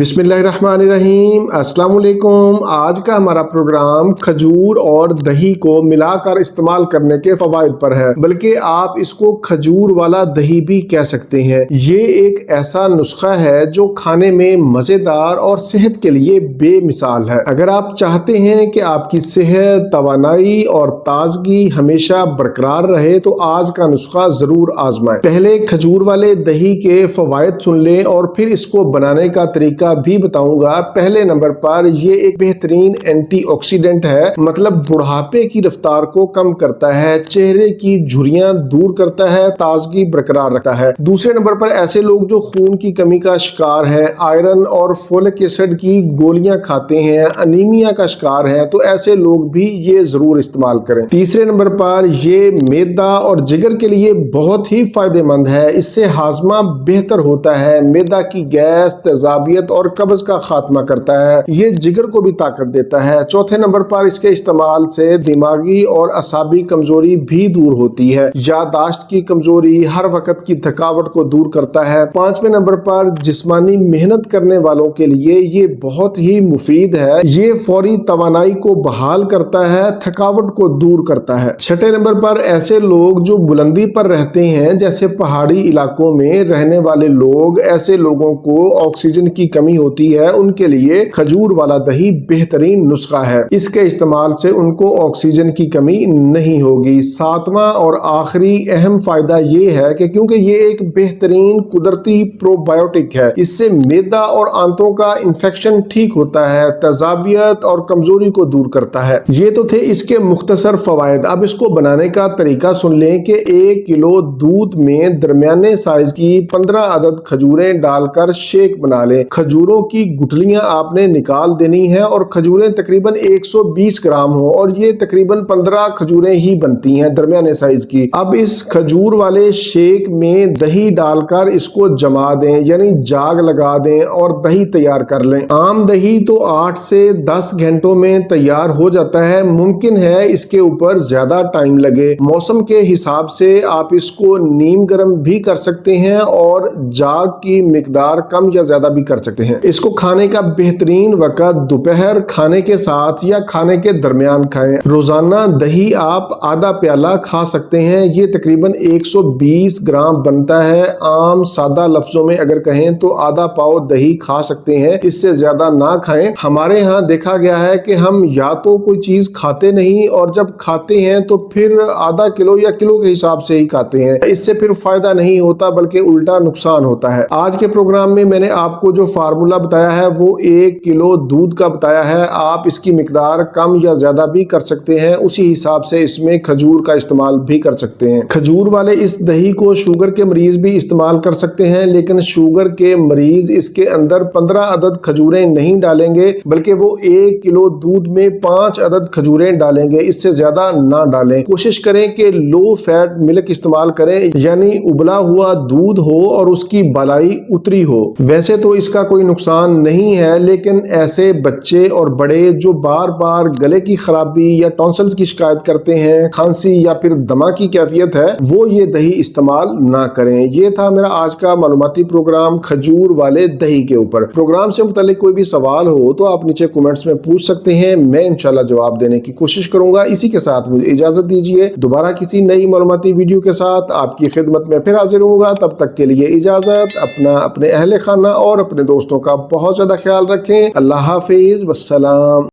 बिस्मिल्लाहिर्रहमानिर्रहीम। अस्सलाम वालेकुम। आज का हमारा प्रोग्राम खजूर और दही को मिलाकर इस्तेमाल करने के फवाइद पर है, बल्कि आप इसको खजूर वाला दही भी कह सकते हैं। ये एक ऐसा नुस्खा है जो खाने में मज़ेदार और सेहत के लिए बेमिसाल है। अगर आप चाहते हैं कि आपकी सेहत, तवानाई और ताजगी हमेशा बरकरार रहे तो आज का नुस्खा ज़रूर आजमाएं। पहले खजूर वाले दही के फवाइद सुन लें और फिर इसको बनाने का तरीका भी बताऊंगा। पहले नंबर पर ये एक बेहतरीन एंटीऑक्सीडेंट है, मतलब बुढ़ापे की रफ्तार को कम करता है, चेहरे की झुर्रियां दूर करता है, ताजगी बरकरार रखता है। दूसरे नंबर पर ऐसे लोग जो खून की कमी का शिकार है, आयरन और फोलिक एसिड की गोलियां खाते हैं, अनीमिया का शिकार है, तो ऐसे लोग भी ये जरूर इस्तेमाल करें। तीसरे नंबर पर ये मैदा और जिगर के लिए बहुत ही फायदेमंद है। इससे हाजमा बेहतर होता है, मैदा की गैस, तेजाबियत और कब्ज का खात्मा करता है। ये जिगर को भी ताकत देता है। चौथे नंबर पर इसके इस्तेमाल से दिमागी और असाबी कमजोरी भी दूर होती है। याददाश्त की कमजोरी, हर वक्त की थकावट को दूर करता है। पांचवें नंबर पर जिस्मानी मेहनत करने वालों के लिए ये बहुत ही मुफीद है। ये फौरी तवानाई को बहाल करता है, थकावट को दूर करता है। छठे नंबर पर ऐसे लोग जो बुलंदी पर रहते हैं, जैसे पहाड़ी इलाकों में रहने वाले लोग, ऐसे लोगों को ऑक्सीजन की कमी होती है, उनके लिए खजूर वाला दही बेहतरीन नुस्खा है। इसके इस्तेमाल से उनको ऑक्सीजन की कमी नहीं होगी। सातवां और आखिरी अहम फायदा ये है कि क्योंकि ये एक बेहतरीन कुदरती प्रोबायोटिक है, इससे मैदा और आंतों का इन्फेक्शन ठीक होता है, तेजाबियत और कमजोरी को दूर करता है। ये तो थे इसके मुख्तसर फवायद। अब इसको बनाने का तरीका सुन लें कि 1 किलो दूध में दरमियाने साइज की 15 अदद खजूरें डालकर शेक बना लें। खजूरों की गुठलियां आपने निकाल देनी है और खजूरें तकरीबन 120 ग्राम हो, और ये तकरीबन 15 खजूरें ही बनती हैं दरमियाने साइज की। अब इस खजूर वाले शेक में दही डालकर इसको जमा दें, यानी जाग लगा दें और दही तैयार कर लें। आम दही तो 8 से 10 घंटों में तैयार हो जाता है। मुमकिन है इसके ऊपर ज्यादा टाइम लगे। मौसम के हिसाब से आप इसको नीम गर्म भी कर सकते हैं और जाग की मिकदार कम या ज्यादा भी कर सकते हैं। इसको खाने का बेहतरीन वक्त दोपहर खाने के साथ या खाने के दरमियान खाएं। रोजाना दही आप आधा प्याला खा सकते हैं। ये तकरीबन 120 ग्राम बनता है। आम सादा लफ्जों में अगर कहें तो आधा पाव दही खा सकते हैं, इससे ज्यादा ना खाएं। हमारे यहाँ देखा गया है कि हम या तो कोई चीज खाते नहीं, और जब खाते हैं तो फिर आधा किलो या किलो के हिसाब से ही खाते हैं। इससे फिर फायदा नहीं होता बल्कि उल्टा नुकसान होता है। आज के प्रोग्राम में मैंने आपको जो फार्मूला बताया है वो 1 किलो दूध का बताया है। आप इसकी मिकदार कम या ज्यादा भी कर सकते हैं, उसी हिसाब से इसमें खजूर का इस्तेमाल भी कर सकते हैं। खजूर वाले इस दही को शुगर के मरीज भी इस्तेमाल कर सकते हैं, लेकिन शुगर के मरीज इसके अंदर 15 अदद खजूरें नहीं डालेंगे, बल्कि वो 1 किलो दूध में 5 अदद खजूरें डालेंगे, इससे ज्यादा ना डालें। कोशिश करें कि लो फैट मिल्क इस्तेमाल करें, यानी उबला हुआ दूध हो और उसकी बलाई उतरी हो। वैसे तो इसका कोई नुकसान नहीं है, लेकिन ऐसे बच्चे और बड़े जो बार बार गले की खराबी या टॉन्सिल्स की शिकायत करते हैं, खांसी या फिर दमा की कैफियत है, वो ये दही इस्तेमाल ना करें। ये था मेरा आज का मालूमाती प्रोग्राम खजूर वाले दही के ऊपर। प्रोग्राम से मुतालिक कोई भी सवाल हो तो आप नीचे कमेंट्स में पूछ सकते हैं, मैं इंशाल्लाह जवाब देने की कोशिश करूंगा। इसी के साथ मुझे इजाजत दीजिए। दोबारा किसी नई मालूमाती वीडियो के साथ आपकी खिदमत में फिर हाजिर होऊंगा। तब तक के लिए इजाजत। अपने अहले खाना और अपने दोस्तों का बहुत ज्यादा ख्याल रखें। अल्लाह हाफिज, वस्सलाम।